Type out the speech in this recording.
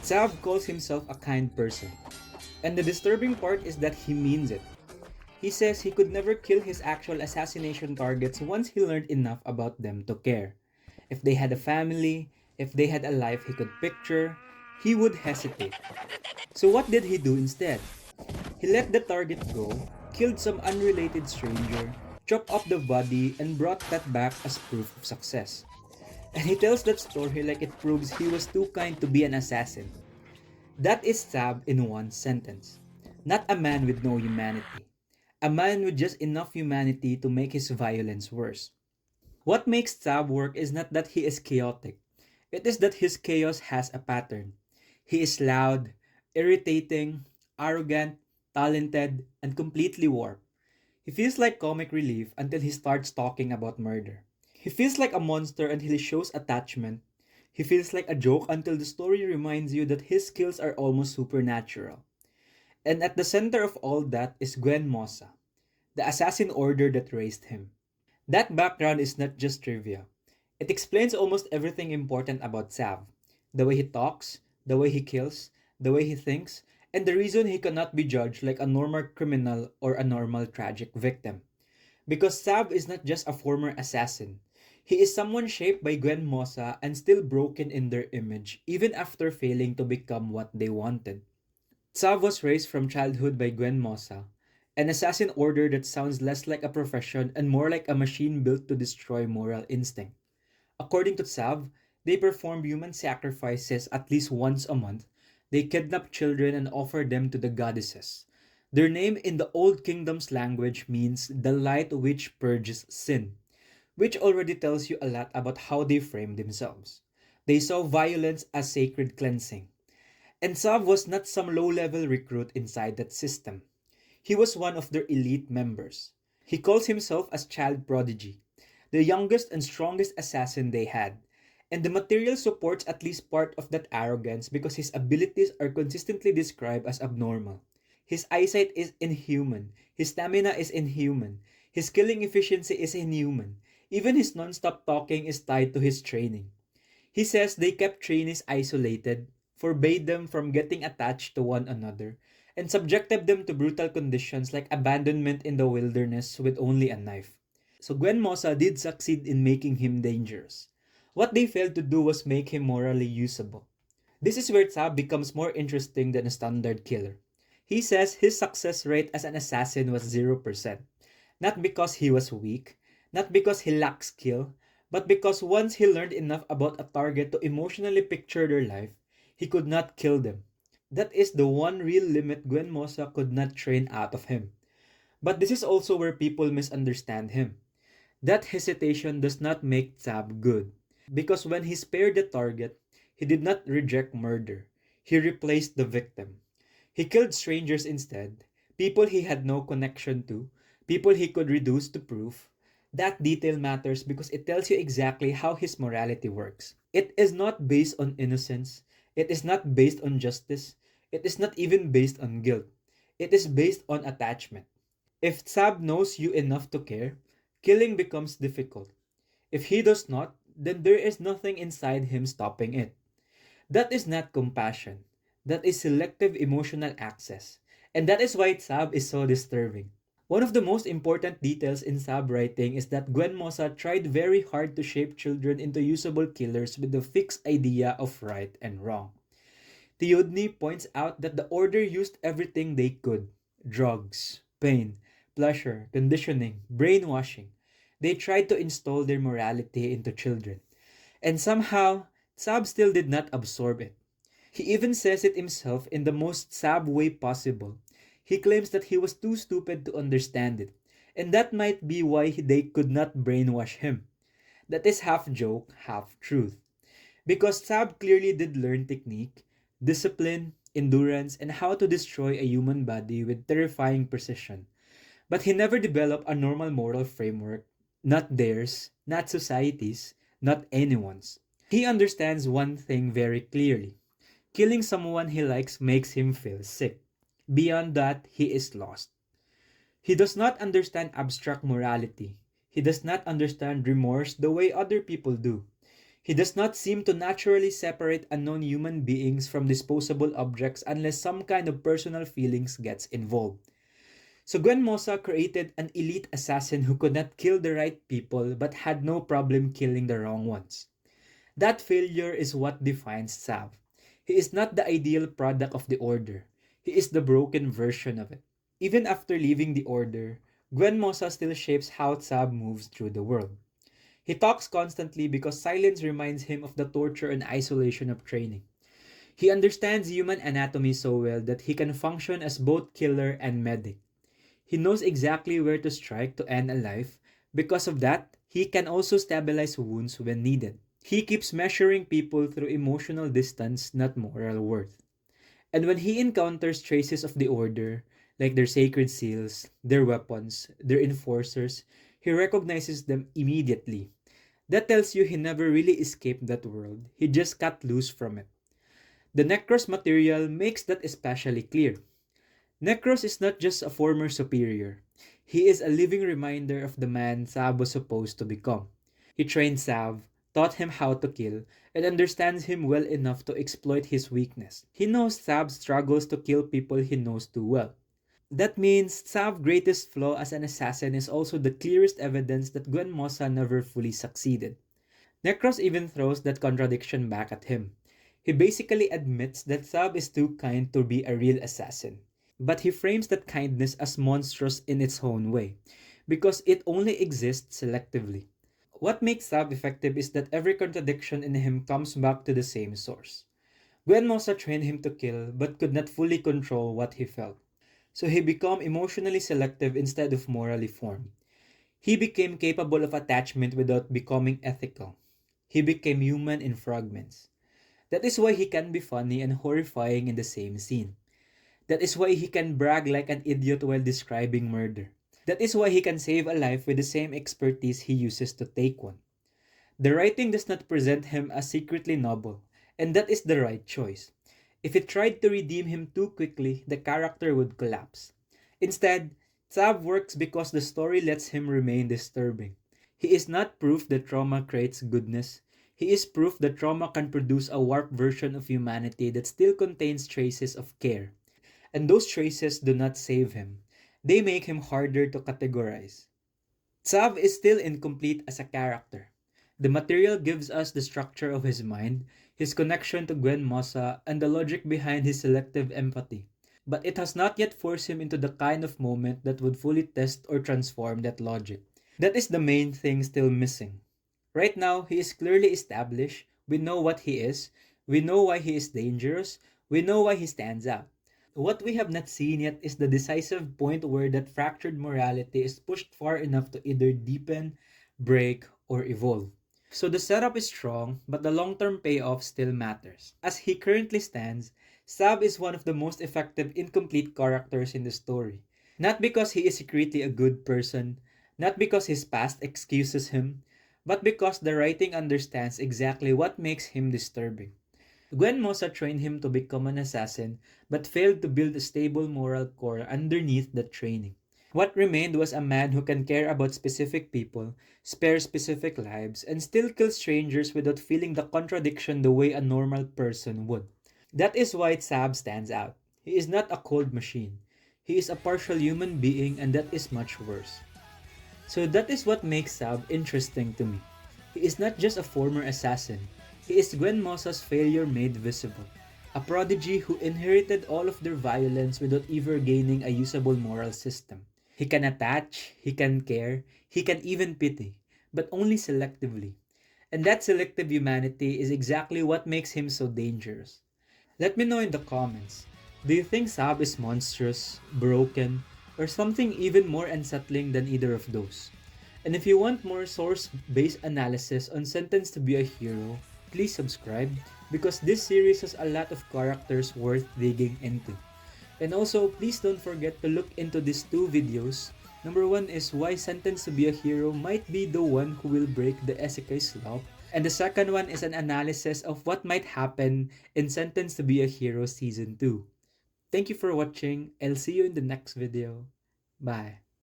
Sav calls himself a kind person. And the disturbing part is that he means it. He says he could never kill his actual assassination targets once he learned enough about them to care. If they had a family, if they had a life he could picture, he would hesitate. So what did he do instead? He let the target go, killed some unrelated stranger, chopped up the body, and brought that back as proof of success. And he tells that story like it proves he was too kind to be an assassin. That is Sab in one sentence. Not a man with no humanity. A man with just enough humanity to make his violence worse. What makes Sab work is not that he is chaotic. It is that his chaos has a pattern. He is loud, irritating, arrogant, talented, and completely warped. He feels like comic relief until he starts talking about murder. He feels like a monster until he shows attachment. He feels like a joke until the story reminds you that his skills are almost supernatural. And at the center of all that is Gwen Mosa, the assassin order that raised him. That background is not just trivia. It explains almost everything important about Sav. The way he talks, the way he kills, the way he thinks, and the reason he cannot be judged like a normal criminal or a normal tragic victim. Because Sav is not just a former assassin. He is someone shaped by Gwen Mosa and still broken in their image, even after failing to become what they wanted. Sav was raised from childhood by Gwen Mosa, an assassin order that sounds less like a profession and more like a machine built to destroy moral instinct. According to Sav, they perform human sacrifices at least once a month. They kidnap children and offer them to the goddesses. Their name in the Old Kingdom's language means the light which purges sin, which already tells you a lot about how they frame themselves. They saw violence as sacred cleansing. And Sav was not some low level recruit inside that system. He was one of their elite members. He calls himself as child prodigy, the youngest and strongest assassin they had. And the material supports at least part of that arrogance because his abilities are consistently described as abnormal. His eyesight is inhuman, his stamina is inhuman, his killing efficiency is inhuman. Even his non-stop talking is tied to his training. He says they kept trainees isolated, forbade them from getting attached to one another, and subjected them to brutal conditions like abandonment in the wilderness with only a knife. So Gwen Mosa did succeed in making him dangerous. What they failed to do was make him morally usable. This is where Tab becomes more interesting than a standard killer. He says his success rate as an assassin was 0%. Not because he was weak, not because he lacked skill, but because once he learned enough about a target to emotionally picture their life, he could not kill them. That is the one real limit Gwen Mosa could not train out of him. But this is also where people misunderstand him. That hesitation does not make Tab good. Because when he spared the target, he did not reject murder. He replaced the victim. He killed strangers instead, people he had no connection to, people he could reduce to proof. That detail matters because it tells you exactly how his morality works. It is not based on innocence. It is not based on justice. It is not even based on guilt. It is based on attachment. If Sab knows you enough to care, killing becomes difficult. If he does not, then there is nothing inside him stopping it. That is not compassion. That is selective emotional access. And that is why Sab is so disturbing. One of the most important details in Sab writing is that Gwen Mosa tried very hard to shape children into usable killers with the fixed idea of right and wrong. Theodny points out that the Order used everything they could: drugs, pain, pleasure, conditioning, brainwashing. They tried to install their morality into children. And somehow, Sab still did not absorb it. He even says it himself in the most Sab way possible. He claims that he was too stupid to understand it, and that might be why they could not brainwash him. That is half joke, half truth. Because Sab clearly did learn technique, discipline, endurance, and how to destroy a human body with terrifying precision. But he never developed a normal moral framework, not theirs, not society's, not anyone's. He understands one thing very clearly: killing someone he likes makes him feel sick. Beyond that, he is lost. He does not understand abstract morality. He does not understand remorse the way other people do. He does not seem to naturally separate unknown human beings from disposable objects unless some kind of personal feelings gets involved. So Gwen Mosa created an elite assassin who could not kill the right people but had no problem killing the wrong ones. That failure is what defines Sav. He is not the ideal product of the Order. He is the broken version of it. Even after leaving the Order, Gwen Mosa still shapes how Sav moves through the world. He talks constantly because silence reminds him of the torture and isolation of training. He understands human anatomy so well that he can function as both killer and medic. He knows exactly where to strike to end a life. Because of that, he can also stabilize wounds when needed. He keeps measuring people through emotional distance, not moral worth. And when he encounters traces of the Order, like their sacred seals, their weapons, their enforcers, he recognizes them immediately. That tells you he never really escaped that world, he just cut loose from it. The Necros material makes that especially clear. Necros is not just a former superior. He is a living reminder of the man Sav was supposed to become. He trained Sav, taught him how to kill, and understands him well enough to exploit his weakness. He knows Sav struggles to kill people he knows too well. That means Sav's greatest flaw as an assassin is also the clearest evidence that Gwen Mosa never fully succeeded. Necros even throws that contradiction back at him. He basically admits that Sav is too kind to be a real assassin. But he frames that kindness as monstrous in its own way, because it only exists selectively. What makes Sav effective is that every contradiction in him comes back to the same source. Gwen Mosa trained him to kill, but could not fully control what he felt. So he became emotionally selective instead of morally formed. He became capable of attachment without becoming ethical. He became human in fragments. That is why he can be funny and horrifying in the same scene. That is why he can brag like an idiot while describing murder. That is why he can save a life with the same expertise he uses to take one. The writing does not present him as secretly noble, and that is the right choice. If it tried to redeem him too quickly, the character would collapse. Instead, Sav works because the story lets him remain disturbing. He is not proof that trauma creates goodness. He is proof that trauma can produce a warped version of humanity that still contains traces of care. And those traces do not save him. They make him harder to categorize. Sav is still incomplete as a character. The material gives us the structure of his mind, his connection to Gwen Mosa, and the logic behind his selective empathy. But it has not yet forced him into the kind of moment that would fully test or transform that logic. That is the main thing still missing. Right now, he is clearly established. We know what he is. We know why he is dangerous. We know why he stands out. What we have not seen yet is the decisive point where that fractured morality is pushed far enough to either deepen, break, or evolve. So the setup is strong, but the long-term payoff still matters. As he currently stands, Sav is one of the most effective incomplete characters in the story. Not because he is secretly a good person, not because his past excuses him, but because the writing understands exactly what makes him disturbing. Gwen Mosa trained him to become an assassin, but failed to build a stable moral core underneath that training. What remained was a man who can care about specific people, spare specific lives, and still kill strangers without feeling the contradiction the way a normal person would. That is why Saab stands out. He is not a cold machine. He is a partial human being, and that is much worse. So that is what makes Saab interesting to me. He is not just a former assassin. He is Gwen Mosa's failure made visible. A prodigy who inherited all of their violence without ever gaining a usable moral system. He can attach, he can care, he can even pity, but only selectively. And that selective humanity is exactly what makes him so dangerous. Let me know in the comments. Do you think Saab is monstrous, broken, or something even more unsettling than either of those? And if you want more source-based analysis on Sentenced to be a Hero, please subscribe because this series has a lot of characters worth digging into. And also, please don't forget to look into these two videos. Number one is why Sentenced to be a Hero might be the one who will break the Isekai slump. And the second one is an analysis of what might happen in Sentenced to be a Hero Season 2. Thank you for watching. I'll see you in the next video. Bye.